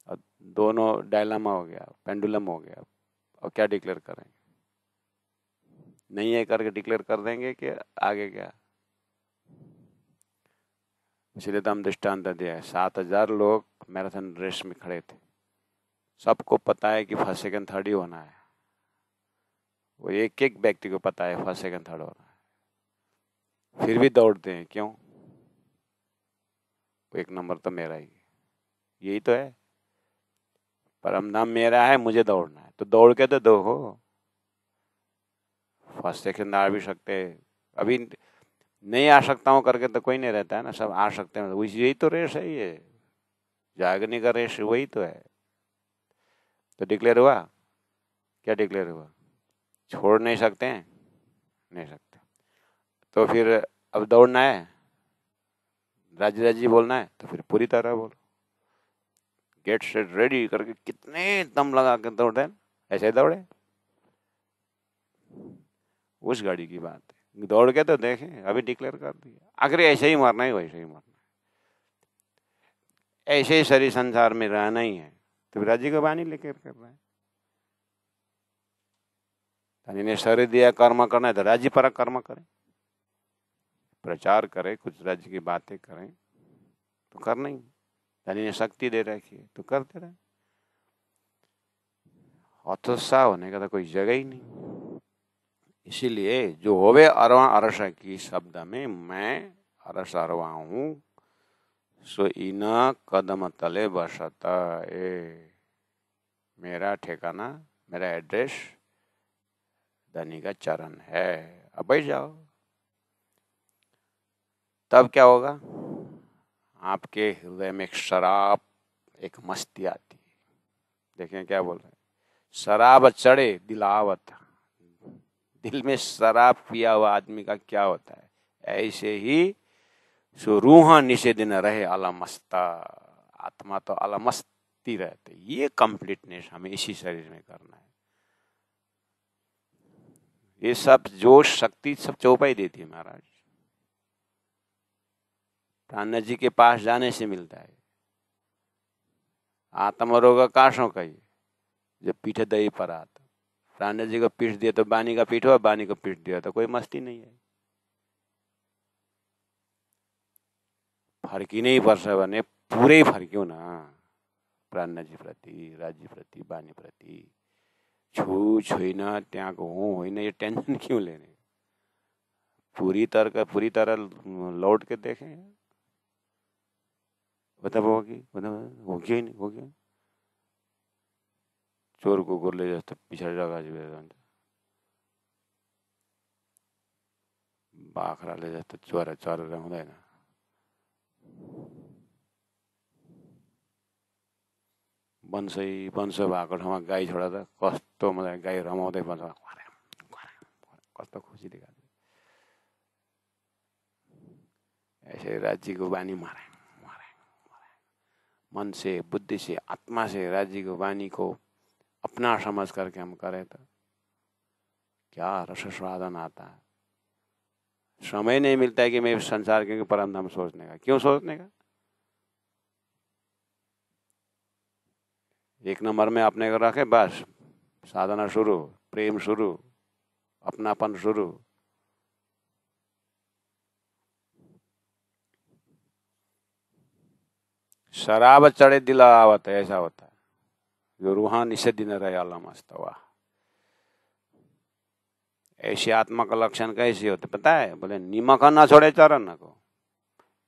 और दोनों डायलामा हो गया, पेंडुलम हो गया। और क्या डिक्लेयर करेंगे? नहीं है करके डिक्लेयर कर देंगे कि आगे क्या? इसलिए तो हम दृष्टांत दिया है। 7,000 लोग मैराथन रेस में खड़े थे, सबको पता है कि फर्स्ट सेकंड थर्ड ही होना है। वो एक एक व्यक्ति को पता है फर्स्ट सेकंड थर्ड होना है, फिर भी दौड़ते हैं। क्यों? एक नंबर तो मेरा ही, यही तो है। परम धाम मेरा है, मुझे दौड़ना है, तो दौड़ के तो दो हो। फर्स्ट सेकंड आ भी सकते, अभी नहीं आ सकता हूँ करके तो कोई नहीं रहता है ना, सब आ सकते हैं। यही तो रेस है, ये जागने का रेस वही तो है। तो डिक्लेयर हुआ, क्या डिक्लेयर हुआ? छोड़ नहीं सकते हैं, नहीं सकते। तो फिर अब दौड़ना है, राजी राजी बोलना है, तो फिर पूरी तरह बोलो, गेट सेट रेडी करके कितने दम लगा के दौड़े, ऐसे दौड़े। उस गाड़ी की बात है, दौड़ के तो देखें। अभी डिक्लेयर कर दिया, आखिर ऐसे ही मरना है, वैसे ही मरना है, ऐसे ही शरीर संसार में रहना ही है। तो राजी को बानी लेकर कर रहे हैं। ने शरीर दिया कर्म करना है तो राज्य पर कर्म करें, प्रचार करें, कुछ राज्य की बातें करें, तो करना ही। धनी ने शक्ति दे रखी है तो करते रहे। हतोत्साह होने का तो कोई जगह ही नहीं। इसीलिए जो होवे अरवा अरस की शब्द में मैं अरस अरवा हूं, सो इन कदम तले बसता। ए मेरा ठिकाना, मेरा एड्रेस धनी का चरण है। अब बैठ जाओ। तब क्या होगा? आपके हृदय में एक शराब, एक मस्ती आती है। देखें क्या बोल रहे हैं, शराब चढ़े दिलावत। दिल में शराब पिया हुआ आदमी का क्या होता है? ऐसे ही सो रूह निषे दिन रहे अलमस्ता। आत्मा तो अलमस्ती रहते। ये कंप्लीटनेस हमें इसी शरीर में करना है। ये सब जोश शक्ति सब चौपाई देती है महाराज। प्राण जी के पास जाने से मिलता है। आत्मा रोग काशों का ही जब पीठे दही पर आता, प्राण जी को पीठ दिया तो बानी का पीठ हुआ, बानी को पीठ दिया तो कोई मस्ती नहीं है। फर्की नहीं पर्छ भने पुरै फर्क्यौ न प्राणजी प्रति, राज्य प्रति, बानी प्रति। छु छुइन, त्यहाँको हूँ होइन, ये टेंशन क्यों लेने? पूरी तरह लौट के देखें। बताब हो कि होइन, हो गया। चोर कुकुरले जस्तो पछाडि लगाएर जान्छ, बाख्राले जस्तो चरेर हुँदैन। वंश भएको ठाउँमा गाई छोडा त कस्तो मजा, गाई रमाउँदै बन्छ, कस्तो खुसी देखान्छ। ऐसे राज्य को वाणी मारे मन से, बुद्धि से, आत्मा से राज्य को वाणी को अपना समझ करके हम करें तो क्या रस स्वादन आता है। समय नहीं मिलता है कि मैं संसार के परम धाम सोचने का। क्यों सोचने का? एक नंबर में अपने को रखे, बस साधना शुरू, प्रेम शुरू, अपनापन शुरू। शराब चढ़े दिल आवत है, ऐसा होता है। जो रूहान इसे दिन रहे अल्लाह वाह। ऐसी आत्मा का लक्षण कैसी होते पता है? बोले निमक न छोड़े चरण को,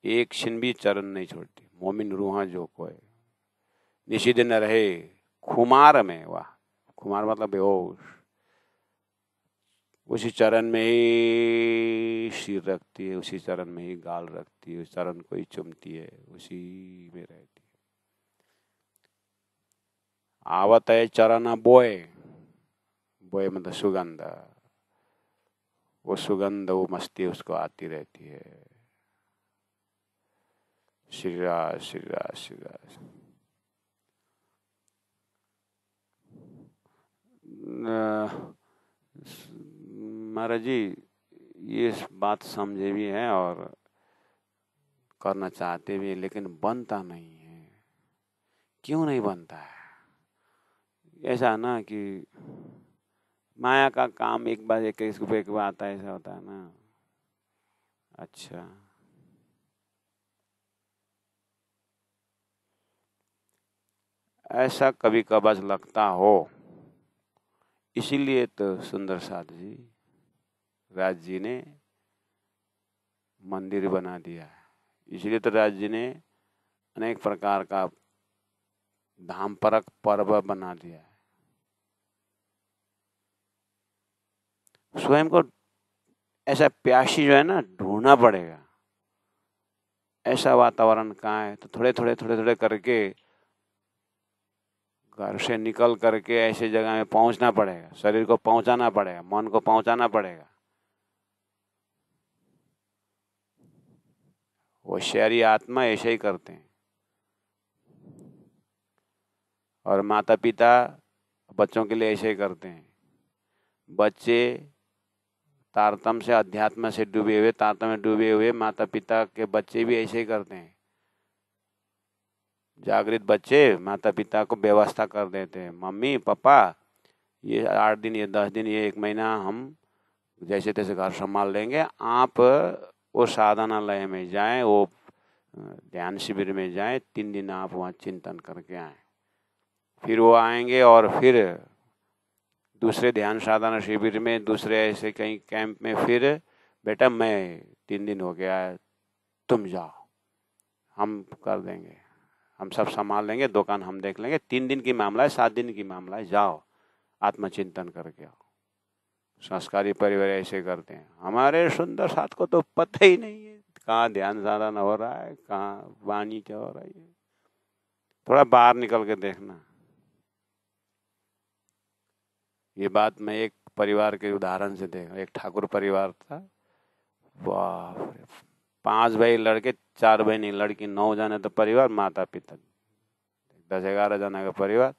एक क्षण भी चरण नहीं छोड़ती। मोमिन रूहा जो कोई निशी दिन रहे खुमार में, वाह, खुमार मतलब बेहोश, उसी चरण में ही सिर रखती है, उसी चरण में ही गाल रखती है, उस चरण को ही चुमती है, उसी में रहती है। आवत है चरण बोए, बोए मतलब सुगंध, वो सुगंध, वो मस्ती उसको आती रहती है। श्रीराज श्रीराज श्रीराज। महाराज जी ये बात समझे भी है और करना चाहते भी, लेकिन बनता नहीं है। क्यों नहीं बनता है? ऐसा ना कि माया का काम एक बार 21 रुपये के आता है, ऐसा होता है ना। अच्छा, ऐसा कभी कभार लगता हो, इसीलिए तो सुंदर साथ जी, राज जी ने मंदिर बना दिया है। इसलिए तो राज जी ने अनेक प्रकार का धाम परक पर्व बना दिया है। स्वयं को ऐसा प्यासी जो है ना ढूंढना पड़ेगा। ऐसा वातावरण कहाँ है? तो थोड़े थोड़े करके घर से निकल करके ऐसे जगह में पहुंचना पड़ेगा। शरीर को पहुंचाना पड़ेगा, मन को पहुंचाना पड़ेगा। वो शहरी आत्मा ऐसे ही करते हैं। और माता पिता बच्चों के लिए ऐसे ही करते हैं। बच्चे तारतम से, अध्यात्म से डूबे हुए, तारतम में डूबे हुए माता पिता के बच्चे भी ऐसे ही करते हैं। जागृत बच्चे माता पिता को व्यवस्था कर देते हैं, मम्मी पापा ये 8 दिन, ये 10 दिन, ये 1 महीना हम जैसे तैसे घर संभाल लेंगे, आप वो साधनालय में जाएं, वो ध्यान शिविर में जाएं, 3 दिन आप वहाँ चिंतन करके आएं। फिर वो आएंगे और फिर दूसरे ध्यान साधना शिविर में, दूसरे ऐसे कहीं कैंप में, फिर बेटा मैं 3 दिन हो गया है, तुम जाओ, हम कर देंगे, हम सब संभाल लेंगे, दुकान हम देख लेंगे, 3 दिन की मामला है, 7 दिन की मामला है, जाओ आत्मचिंतन करके आओ। संस्कारी परिवार ऐसे करते हैं। हमारे सुंदर साथ को तो पता ही नहीं है कहाँ ध्यान साधना हो रहा है, कहाँ वाणी क्या हो रही है। थोड़ा बाहर निकल के देखना। ये बात मैं एक परिवार के उदाहरण से देखा। एक ठाकुर परिवार था, वाह, 5 भाई लड़के, 4 बहनी लड़की, 9 जने तो परिवार, माता पिता 10-11 जना का परिवार।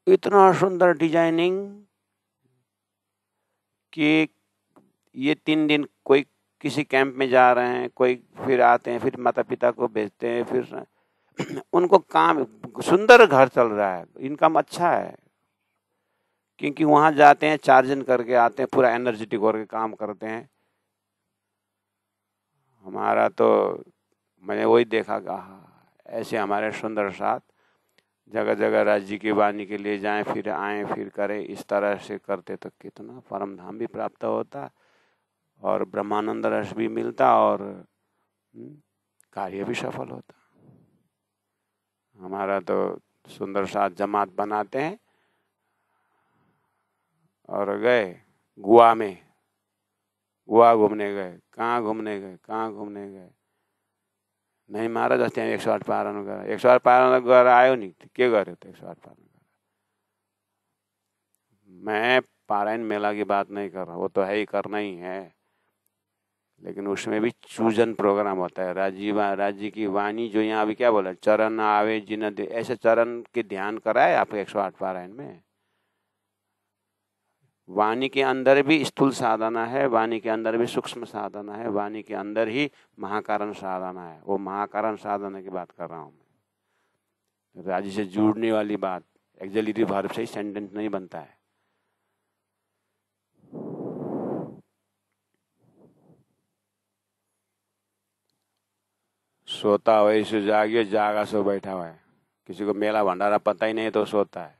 इतना सुंदर डिजाइनिंग कि ये 3 दिन कोई किसी कैंप में जा रहे हैं, कोई फिर आते हैं, फिर माता पिता को भेजते हैं, फिर उनको काम, सुंदर घर चल रहा है, इनकम अच्छा है, क्योंकि वहां जाते हैं, चार्जन करके आते हैं, पूरा एनर्जेटिक होकर काम करते हैं। हमारा तो मैंने वही देखा कि ऐसे हमारे सुंदर साथ जगह जगह राज्य की वाणी के लिए जाएं, फिर आएं, फिर करें, इस तरह से करते तो कितना परम धाम भी प्राप्त होता और ब्रह्मानंद रस भी मिलता और कार्य भी सफल होता। हमारा तो सुंदर साथ जमात बनाते हैं और गए गोवा में, गोवा घूमने गए, कहाँ घूमने गए, कहाँ घूमने गए, नहीं महाराज अस्ति 108 पारण गरेर 108 पारण गरेर आयो नि, के गर्यो त 108 पारण गरेर। मैं पारायण मेला की बात नहीं कर रहा, वो तो है ही, करना ही है, लेकिन उसमें भी चूजन प्रोग्राम होता है। राज्य की वाणी जो यहाँ अभी क्या बोला, चरण आवे जिन दे, ऐसे चरण के ध्यान कराए आप 108 पारायण में। वाणी के अंदर भी स्थूल साधना है, वाणी के अंदर भी सूक्ष्म साधना है, वाणी के अंदर ही महाकारण साधना है। वो महाकारण साधना की बात कर रहा हूँ मैं। राज्य से जुड़ने वाली बात, एक्जेलिटी वर्ब से ही सेंटेंस नहीं बनता है। सोता हुआ सो जागियो, जागा सो बैठा हुआ है। किसी को मेला भंडारा पता ही नहीं तो सोता है,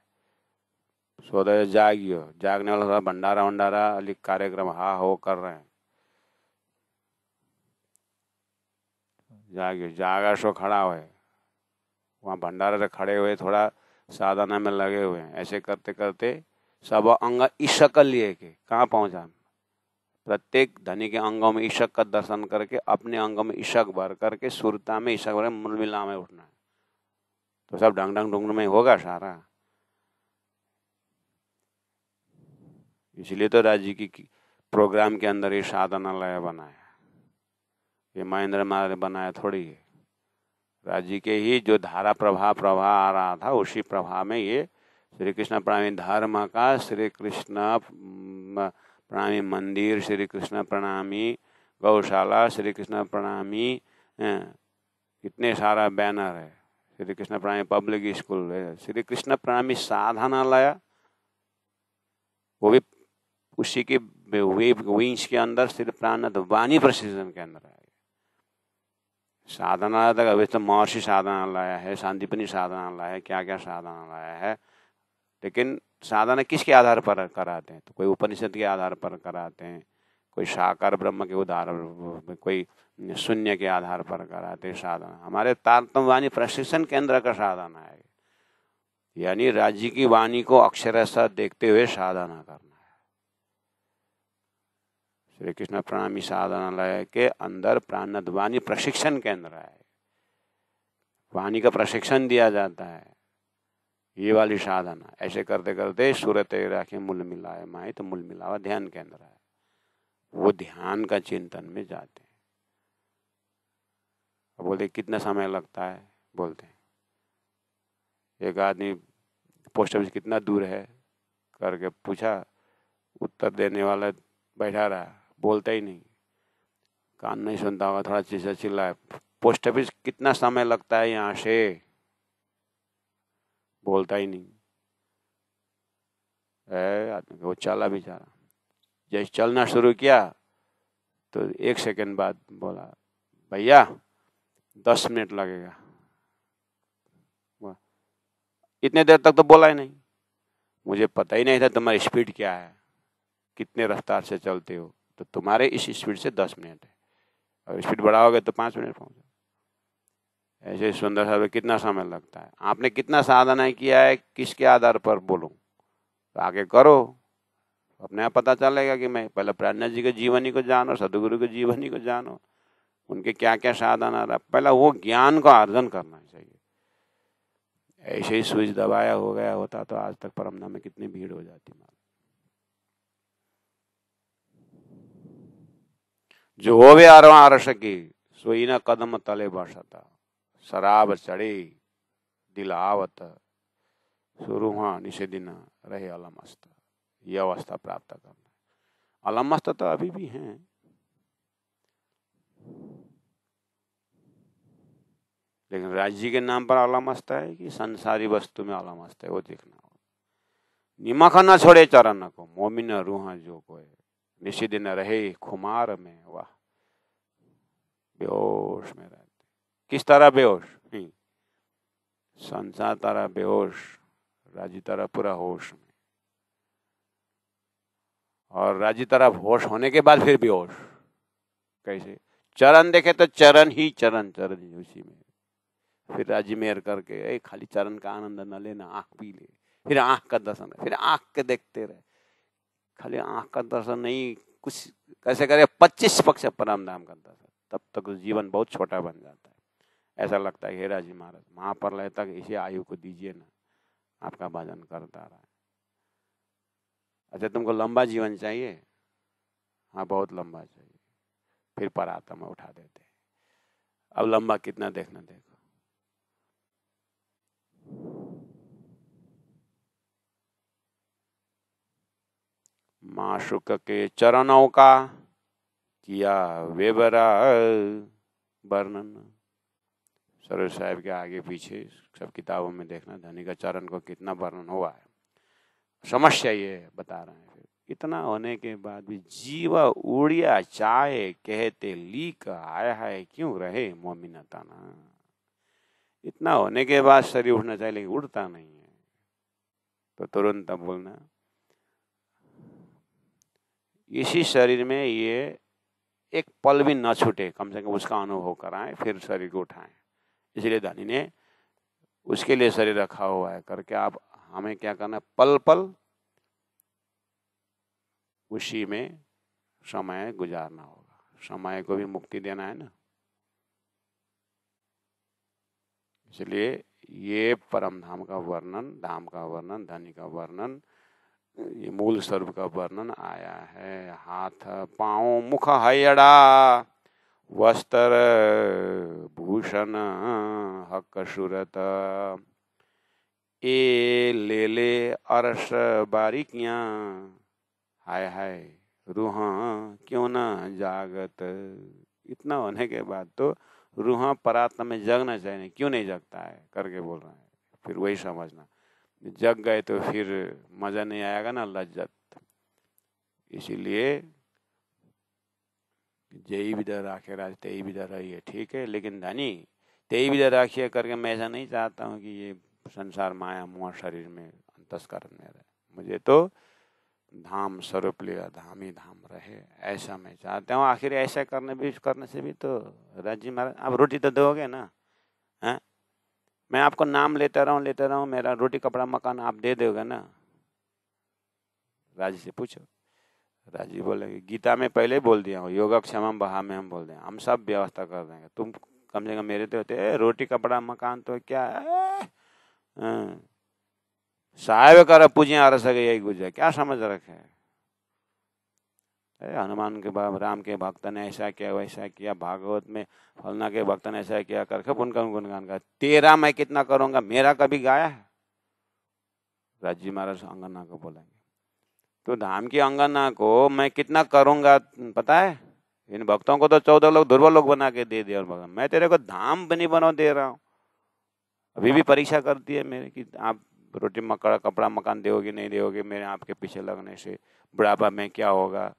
सोता है जागियो, जागने वाला थोड़ा भंडारा वंडारा अलिक कार्यक्रम हा हो कर रहे हैं। जागियो, जागा सो खड़ा हुआ है, वहाँ भंडारा से खड़े हुए थोड़ा साधना में लगे हुए हैं। ऐसे करते करते सब अंग ईशक लिए के कहाँ पहुँचा। प्रत्येक धनी के अंगों में ईशक का दर्शन करके अपने अंगों में ईशक भर करके सुरता में ईशक भर मुलमिला में उठना है। तो सब ढंग ढंग ढूंढ में होगा सारा। इसलिए तो राज्य की प्रोग्राम के अंदर ये साधनालय बनाया, ये महेंद्र महाराज बनाया थोड़ी है। राज्य के ही जो धारा प्रवाह आ रहा था, उसी प्रवाह में ये श्री कृष्ण प्रणामी धर्म का, श्री कृष्ण प्रणामी मंदिर, श्री कृष्ण प्रणामी गौशाला, श्री कृष्ण प्रणामी कितने सारा बैनर है, श्री कृष्ण प्रणामी पब्लिक स्कूल है, श्री कृष्ण प्रणामी साधनालय, वो भी उसी के विंश के अंदर श्री प्राणनाथ वाणी प्रशिक्षण के अंदर है। साधनालय तक अभी तो महर्षि साधनालय है, शांतिपनी साधनालय है, क्या क्या साधनालय है, लेकिन साधना किसके आधार पर कराते हैं? तो कोई उपनिषद के आधार पर कराते हैं, कोई साकार ब्रह्म के उदाहरण, कोई शून्य के आधार पर कराते हैं साधना। हमारे तारतम वाणी प्रशिक्षण केंद्र का साधना है, यानी राज्य की वाणी को अक्षरशः देखते हुए साधना करना है। श्री कृष्ण प्रणामी साधनालय के अंदर प्राणनाथ वाणी प्रशिक्षण केंद्र है, वाणी का प्रशिक्षण दिया जाता है, ये वाली साधना। ऐसे करते करते सूरत राखे मूल मिलाए माए, तो मूल मिलावा ध्यान केंद्र है, वो ध्यान का चिंतन में जाते हैं। अब बोलते कितना समय लगता है, बोलते हैं एक आदमी पोस्ट ऑफिस कितना दूर है करके पूछा, उत्तर देने वाला बैठा रहा, बोलता ही नहीं, कान नहीं सुनता होगा, थोड़ा चीज़ चिल्लाए, पोस्ट ऑफिस कितना समय लगता है यहाँ से, बोलता ही नहीं। आदमी वो चला बेचारा, जैसे चलना शुरू किया तो 1 सेकंड बाद बोला, भैया 10 मिनट लगेगा। इतने देर तक तो बोला ही नहीं, मुझे पता ही नहीं था तुम्हारी स्पीड क्या है, कितने रफ्तार से चलते हो, तो तुम्हारे इस स्पीड से 10 मिनट है, और स्पीड बढ़ाओगे तो 5 मिनट पहुँचो। ऐसे सुंदर सा कितना समय लगता है। आपने कितना साधना किया है, किसके आधार पर बोलूं, तो आगे करो, अपने आप पता चलेगा कि मैं पहले प्राणनाथ जी के जीवनी को जानो, सदगुरु के जीवनी को जानो, उनके क्या क्या साधना रहा, पहला वो ज्ञान को अर्जन करना चाहिए। ऐसे ही स्विच दबाया हो गया होता तो आज तक परमधाम में कितनी भीड़ हो जाती। जो होवे आरवा अरस की सोई न कदम तले बसता, शराब चढ़े दिल आवत, सुरुहा निशे दिन रहे अलमस्त। ये अवस्था प्राप्त करना। अलमस्त तो अभी भी हैं, लेकिन राज्य के नाम पर अलमस्त है कि संसारी वस्तु में अलमस्त है, वो देखना होगा। निमख न छोड़े चरण को, मोमिन रूह जो कोई, निशिदिन रहे खुमार में, वाह बेहोश में रहते। किस तरह बेहोश? नहीं, संसार तरह बेहोश, राजी तरह पूरा होश में, और राजी तरह होश होने के बाद फिर बेहोश। कैसे? चरण देखे तो चरण ही चरण, चरण ही उसी में। फिर राजी मेहर करके खाली चरण का आनंद न लेना, आंख पी ले, फिर आंख का दर्शन, फिर आंख के देखते रहे। खाली आंख का दर्शन नहीं, कुछ कैसे करे 25 पक्ष परम धाम का दर्शन, तब तक जीवन बहुत छोटा बन जाता है। ऐसा लगता है हे राजी महाराज महाप्रलय तक इसी आयु को दीजिए ना, आपका भजन करता रहा। अच्छा तुमको लंबा जीवन चाहिए? हाँ बहुत लंबा चाहिए। फिर परात्मा में उठा देते। अब लंबा कितना देखना देखो। माशुक के चरणों का किया वेबरा वर्णन। सरोज साहब के आगे पीछे सब किताबों में देखना धनी का चरण को कितना वर्णन हुआ है। समस्या ये बता रहे हैं। इतना होने के बाद भी जीव उड़िया चाहे कहते लीक आया है क्यों रहे मोमिना ताना। इतना होने के बाद शरीर उठना चाहिए लेकिन उठता नहीं है, तो तुरंत अब बोलना इसी शरीर में ये एक पल भी न छूटे, कम से कम उसका अनुभव कराएं फिर शरीर को उठाएं। इसलिए धनी ने उसके लिए शरीर रखा हुआ है करके आप हमें क्या करना, पल पल उसी में समय गुजारना होगा। समय को भी मुक्ति देना है ना। इसलिए ये परम धाम का वर्णन, धाम का वर्णन, धनी का वर्णन, ये मूल स्वरूप का वर्णन आया है। हाथ पांव मुख हयड़ा वस्त्र भूषण हक सूरत ए ले ले अरस बारीकियां हाय हाय रूह क्यों न जागत। इतना होने के बाद तो रूह परात्मा में जगना चाहिए, क्यों नहीं जगता है करके बोल रहे हैं। फिर वही समझना, जग गए तो फिर मजा नहीं आएगा ना, लज्जत। इसीलिए जय विदर राखे राज तेई विदर रहिए, ठीक है, लेकिन धनी तेई विदर राखिए करके मैं ऐसा नहीं चाहता हूँ कि ये संसार माया मोह शरीर में अंतस्करण में रहे। मुझे तो धाम स्वरूप लिया धाम ही धाम रहे, ऐसा मैं चाहता हूँ। आखिर ऐसा करने से भी तो राजी महाराज आप रोटी तो दोगे ना। हैं, मैं आपको नाम लेता रहूं, मेरा रोटी कपड़ा मकान आप दे दोगे ना। राजी से पूछो। राजी बोलेंगे गीता में पहले बोल दिया हूँ योगक्षेमम बहा में हम बोल दें, हम सब व्यवस्था कर देंगे, तुम कम से कम मेरे तो होते रोटी कपड़ा मकान तो क्या है, साहेब कर पूजे आ सके यही गुजर, क्या समझ रखे है। हनुमान के राम के भक्त ने ऐसा किया वैसा किया, भागवत में फलना के भक्त ने ऐसा किया करके उनका गुणगान का, तेरा मैं कितना करूंगा, मेरा कभी गाया है। राजी महाराज अंगना को बोलेंगे तो धाम की अंगना को मैं कितना करूंगा पता है, इन भक्तों को तो 14 लोग ध्रुव लोग बना के दे दिए, और भगवान मैं तेरे को धाम भी नहीं बना दे रहा हूँ। अभी भी परीक्षा करती है मेरे कि आप रोटी मकड़ा कपड़ा मकान दोगे नहीं दोगे, मेरे आपके पीछे लगने से बुढ़ापा में क्या होगा।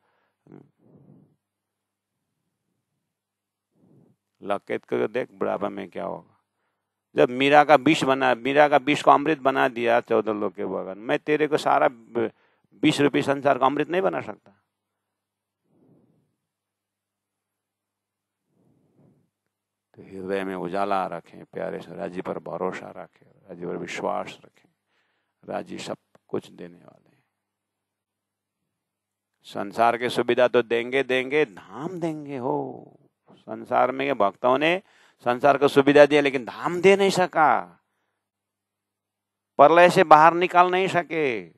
लकेत को देख बुढ़ापा में क्या होगा। जब मीरा का विष को अमृत बना दिया 14 लोग के बगन, मैं तेरे को सारा 20 रुपये संसार का अमृत नहीं बना सकता। तो हृदय में उजाला रखें, प्यारे से राजी पर भरोसा रखें, राजी पर विश्वास रखें, राजी सब कुछ देने वाले हैं। संसार की सुविधा तो देंगे धाम देंगे हो। संसार में भक्तों ने संसार को सुविधा दिया लेकिन धाम दे नहीं सका, प्रलय से बाहर निकाल नहीं सके।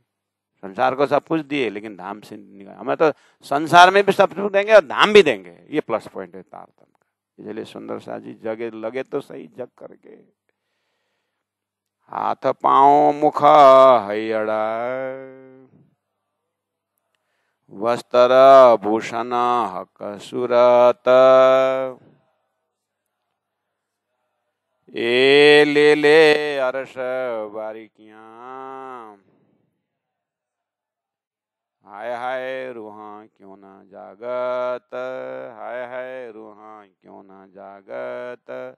संसार को सब कुछ दिए लेकिन धाम से निकाल, हमें तो संसार में भी सब कुछ देंगे और धाम भी देंगे, ये प्लस पॉइंट है तारतम्य का। इसलिए सुंदर सा जी जगे लगे तो सही जग करके, हाथ पांव मुख हयड़ा वस्त्र भूषण हक सूरत ए ले ले अरस बारीकियां हाय हाय रूहा क्यों ना जागत, हाय हाय रूहा क्यों ना जागत।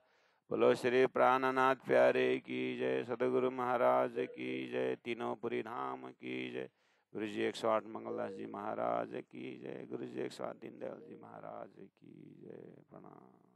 बोलो श्री प्राणनाथ प्यारे की जय, सदगुरु महाराज की जय, तीनों पुरी धाम की जय, गुरु जी 108 मंगलदास जी महाराज की जय, गुरु जी 108 दीनदयाल जी महाराज की जय। प्रणाम।